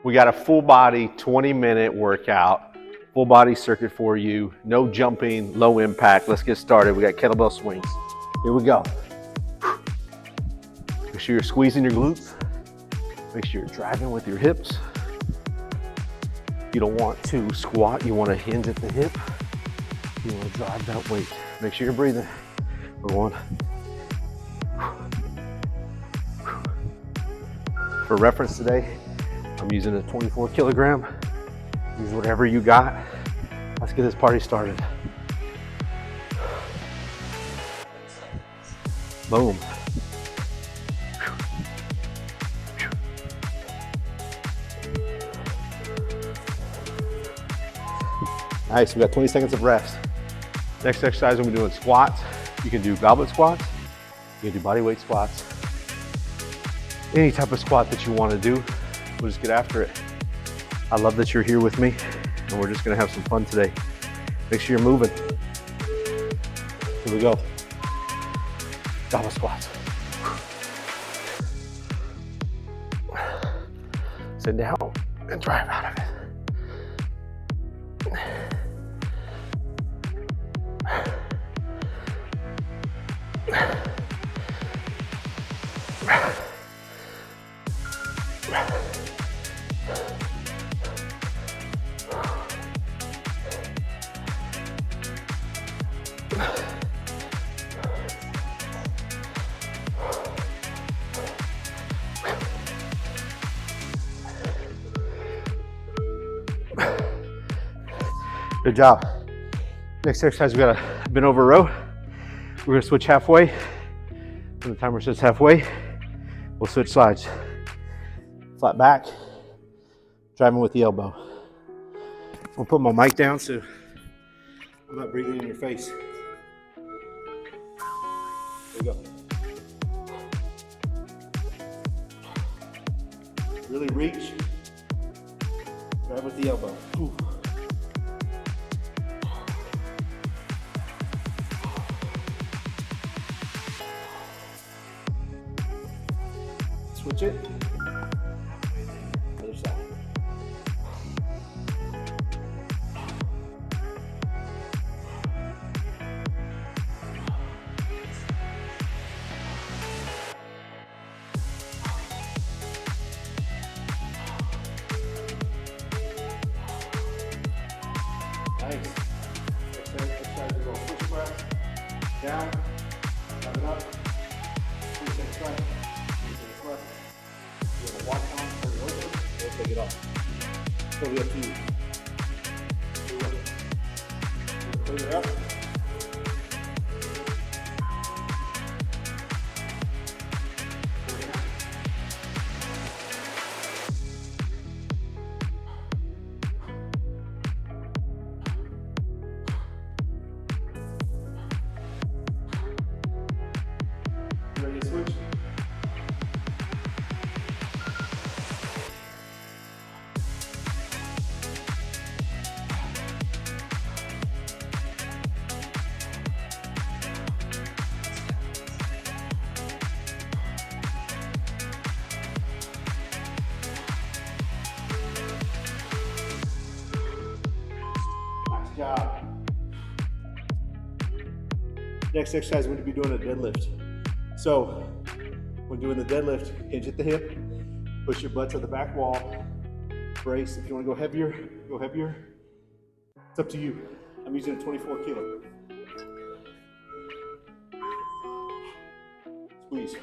We got a full body 20-minute workout, full body circuit for you. No jumping, low impact. Let's get started. We got kettlebell swings. Here we go. Make sure you're squeezing your glutes. Make sure you're driving with your hips. You don't want to squat, you want to hinge at the hip. You want to drive that weight. Make sure you're breathing. We're one. For reference today, I'm using a 24 kilogram. Use whatever you got. Let's get this party started. Boom. Nice, we got 20 seconds of rest. Next exercise, we're doing squats. You can do goblet squats. You can do body weight squats. Any type of squat that you want to do, we'll just get after it. I love that you're here with me, and we're just gonna have some fun today. Make sure you're moving. Here we go. Goblet squats. Sit down and drive out of it. Good job. Next exercise, we got a bent over row. We're gonna switch halfway. When the timer says halfway, we'll switch sides. Flat back, driving with the elbow. I'll put my mic down so I'm not breathing in your face. There we go. Really reach, drive with the elbow. Ooh. Switch it. Other side. Nice. Exercise, we're going push press, down, drive it up, 3 seconds right, 3 seconds left. You have a watch on, turn it over, or take it off. Totally up to you. Close it up. Ready to switch? Nice job. Next exercise, we're going to be doing a deadlift. So, when doing the deadlift, hinge at the hip, push your butt to the back wall, brace. If you want to go heavier, go heavier. It's up to you. I'm using a 24 kilo. Squeeze.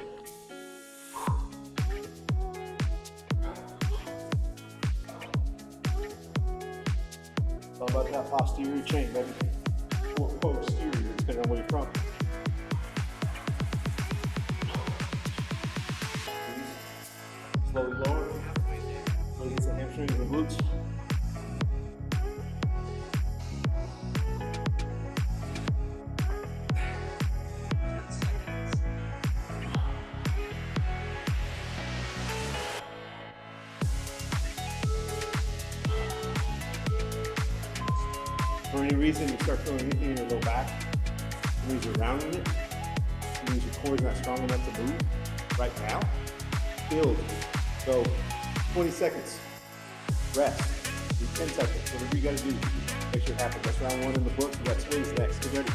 It's all about that posterior chain, baby. Or posterior, depending on where you're from. Slowly lower. Really get some hamstrings and glutes. For any reason you start feeling anything in your low back, it means you're rounding it. It means your core is not strong enough to move right now. Build. So 20 seconds. rest. Do 10 seconds, whatever you gotta do, make sure it happens. That's round 1 in the book. We got swings next. Get ready.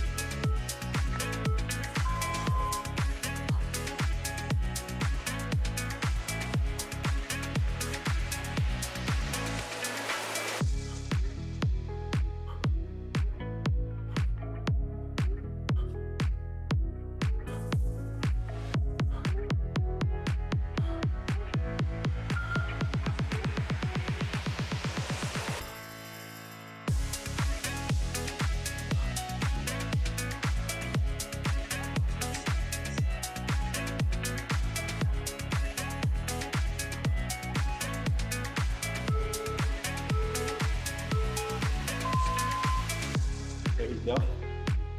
There you go.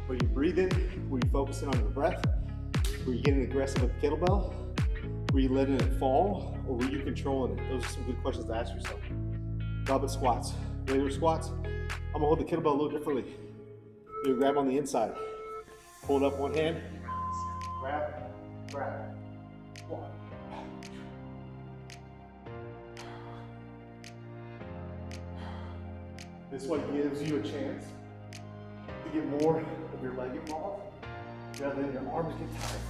Where you're breathing, where you're focusing on your breath, where you're getting aggressive with the kettlebell, where you're letting it fall, or where you're controlling it. Those are some good questions to ask yourself. Goblet squats. Regular squats, I'm gonna hold the kettlebell a little differently. You grab on the inside. Hold up one hand, grab, grab. 1. This one gives you a chance to get more of your leg involved rather than your arms get tired.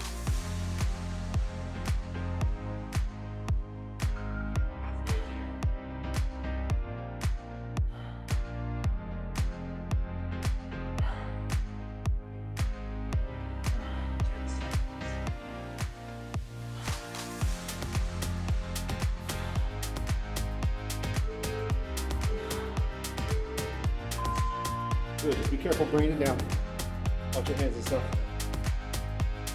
Good, just be careful bringing it down. Watch your hands and stuff.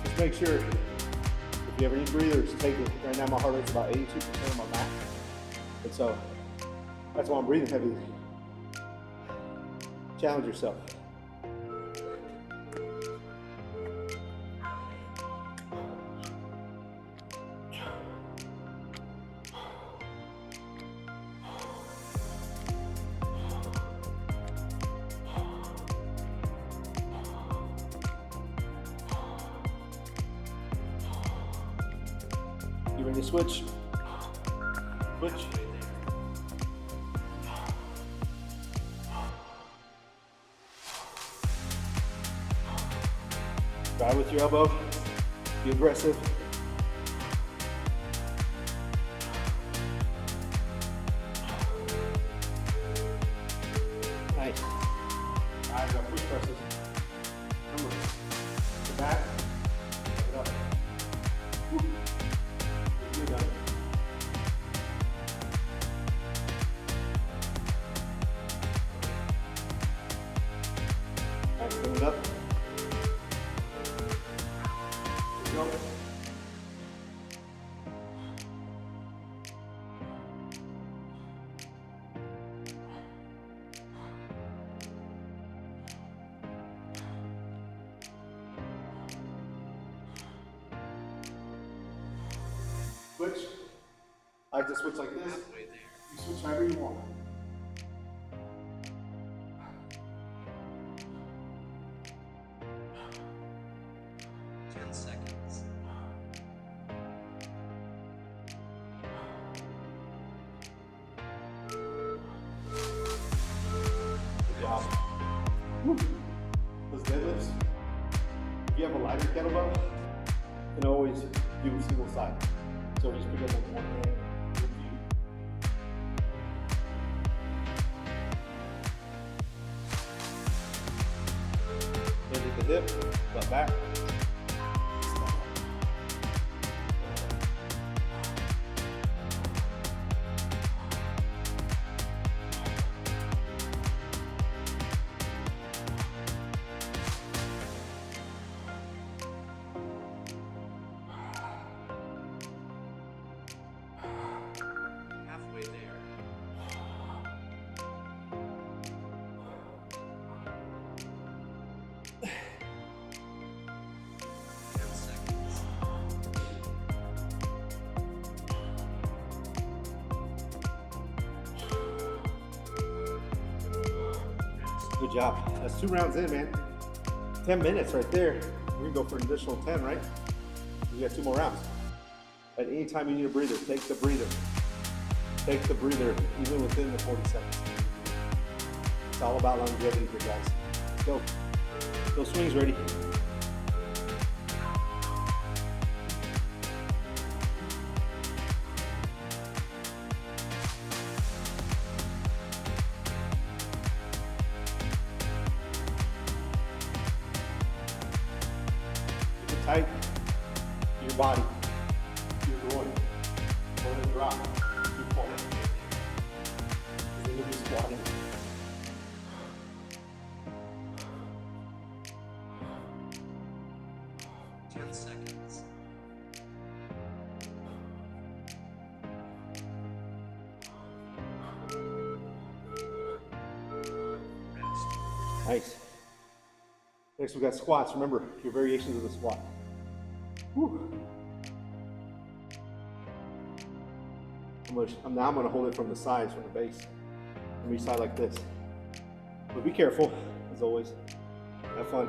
Just make sure, if you ever need breathers, take it. Right now my heart rate's about 82% of my max. And so, that's why I'm breathing heavy. Challenge yourself. You ready to switch? Switch. Drive with your elbow. Be aggressive. Nice. Alright, got push presses. Remember, the back, pick it up. Woo. You're done. Alright, bring it up. Go. Switch. I like to switch like this. You switch however you want. Good job. Woo. Those deadlifts, if you have a lighter kettlebell, you can always do a single side. So just pick up with one hand. Then hit the hip, butt back. Good job. That's 2 rounds in, man. 10 minutes right there. We're gonna go for an additional 10, right? We got 2 more rounds. At any time you need a breather, take the breather. Take the breather even within the 40 seconds. It's all about longevity here, guys. Let's go. Those swings ready. Keep it tight to your body, to your groin. Hold it, drop. Keep pulling. Then you'll be squatting. Seconds. Nice. Next we've got squats. Remember your variations of the squat. Whew. Now I'm going to hold it from the sides, from the base. From each side like this. But be careful, as always. Have fun.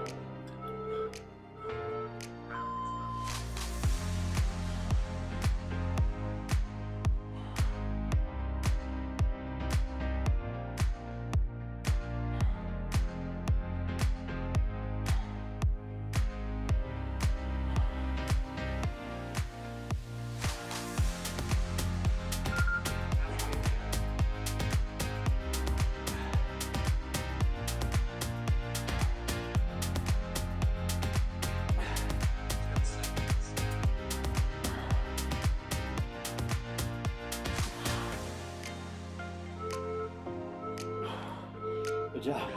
Good job.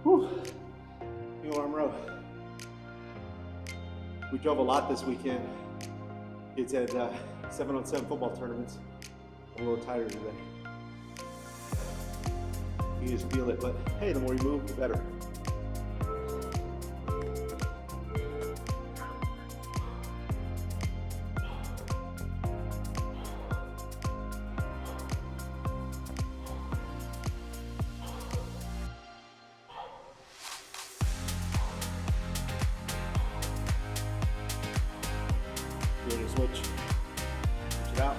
Whew. New arm row. We drove a lot this weekend. Kids had 7-on-7 football tournaments. I'm a little tired today. You just feel it, but hey, the more you move, the better. Ready to switch. Switch it out.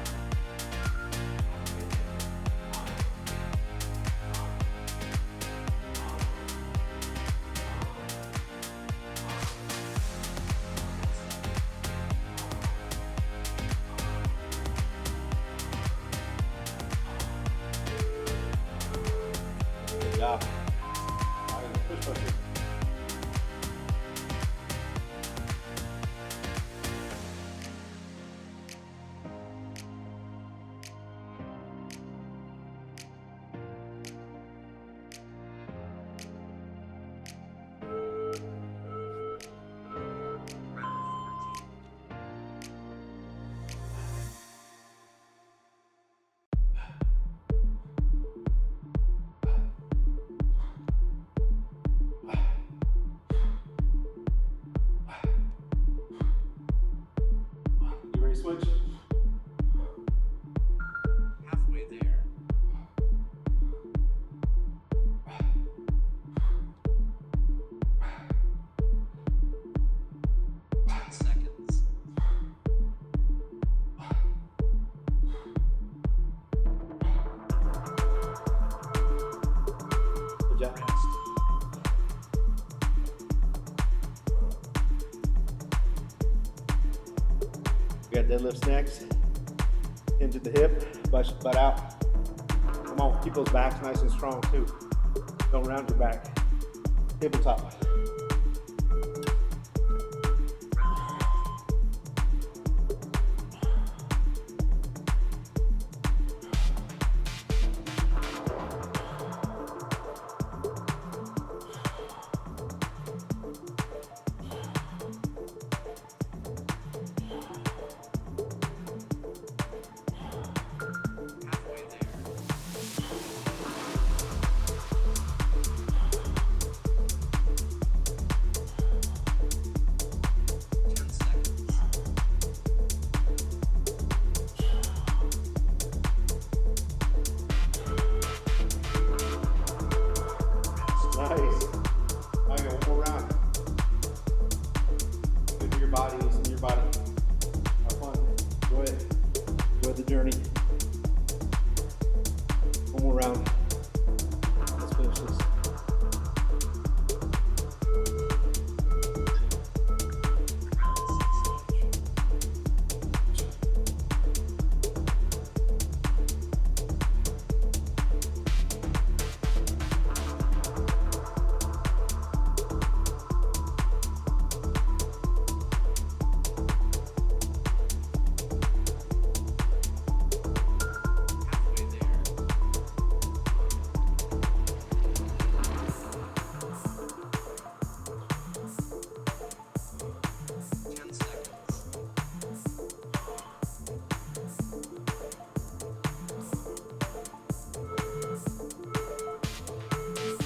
Good job. All right, push pressure. Switch. Halfway there. 10 seconds. Good job. We got deadlifts next. Hinge at the hip, butt out. Come on, keep those backs nice and strong too. Don't round your back. Tabletop.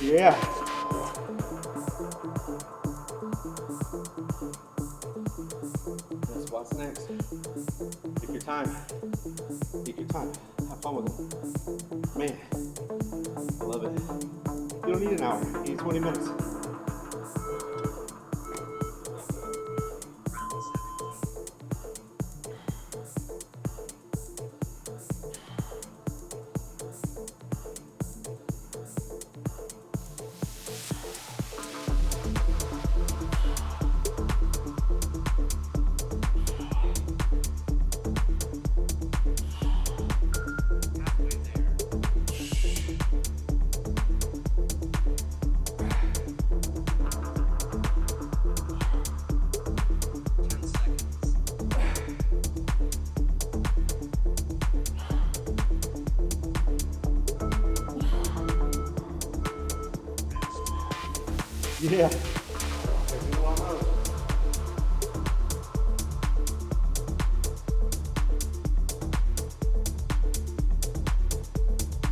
Yeah. That's what's next. Take your time. Take your time. Have fun with it. Man, I love it. You don't need an hour. You need 20 minutes. Yeah.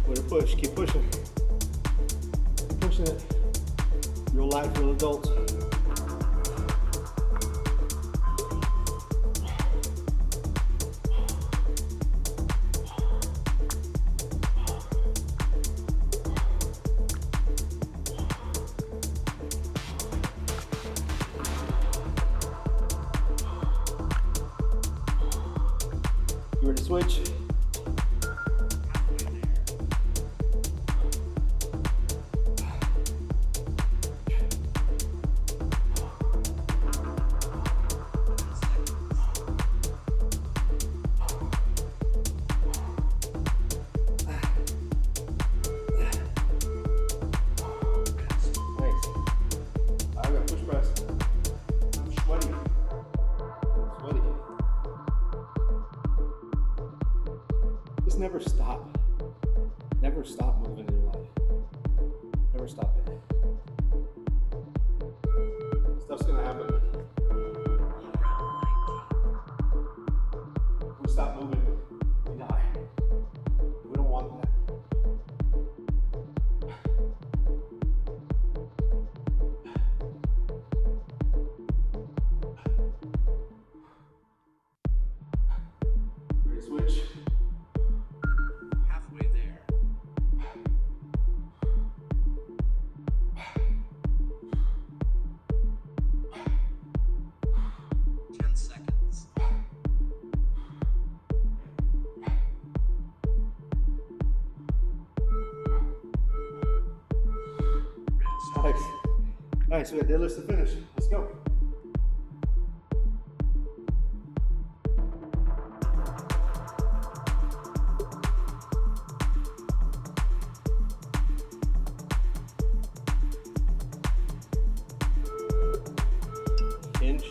Way to push. Keep pushing. Keep pushing it. Real life, real adults. You ready to switch? Never stop. Never stop moving in your life. Never stop it. Stuff's gonna happen. If we stop moving, we die. We don't want that. Ready to switch? Nice. Nice, we got deadlifts to finish. Let's go. Hinge.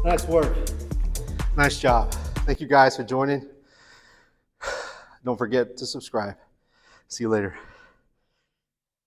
Nice work. Nice job. Thank you guys for joining. Don't forget to subscribe. See you later.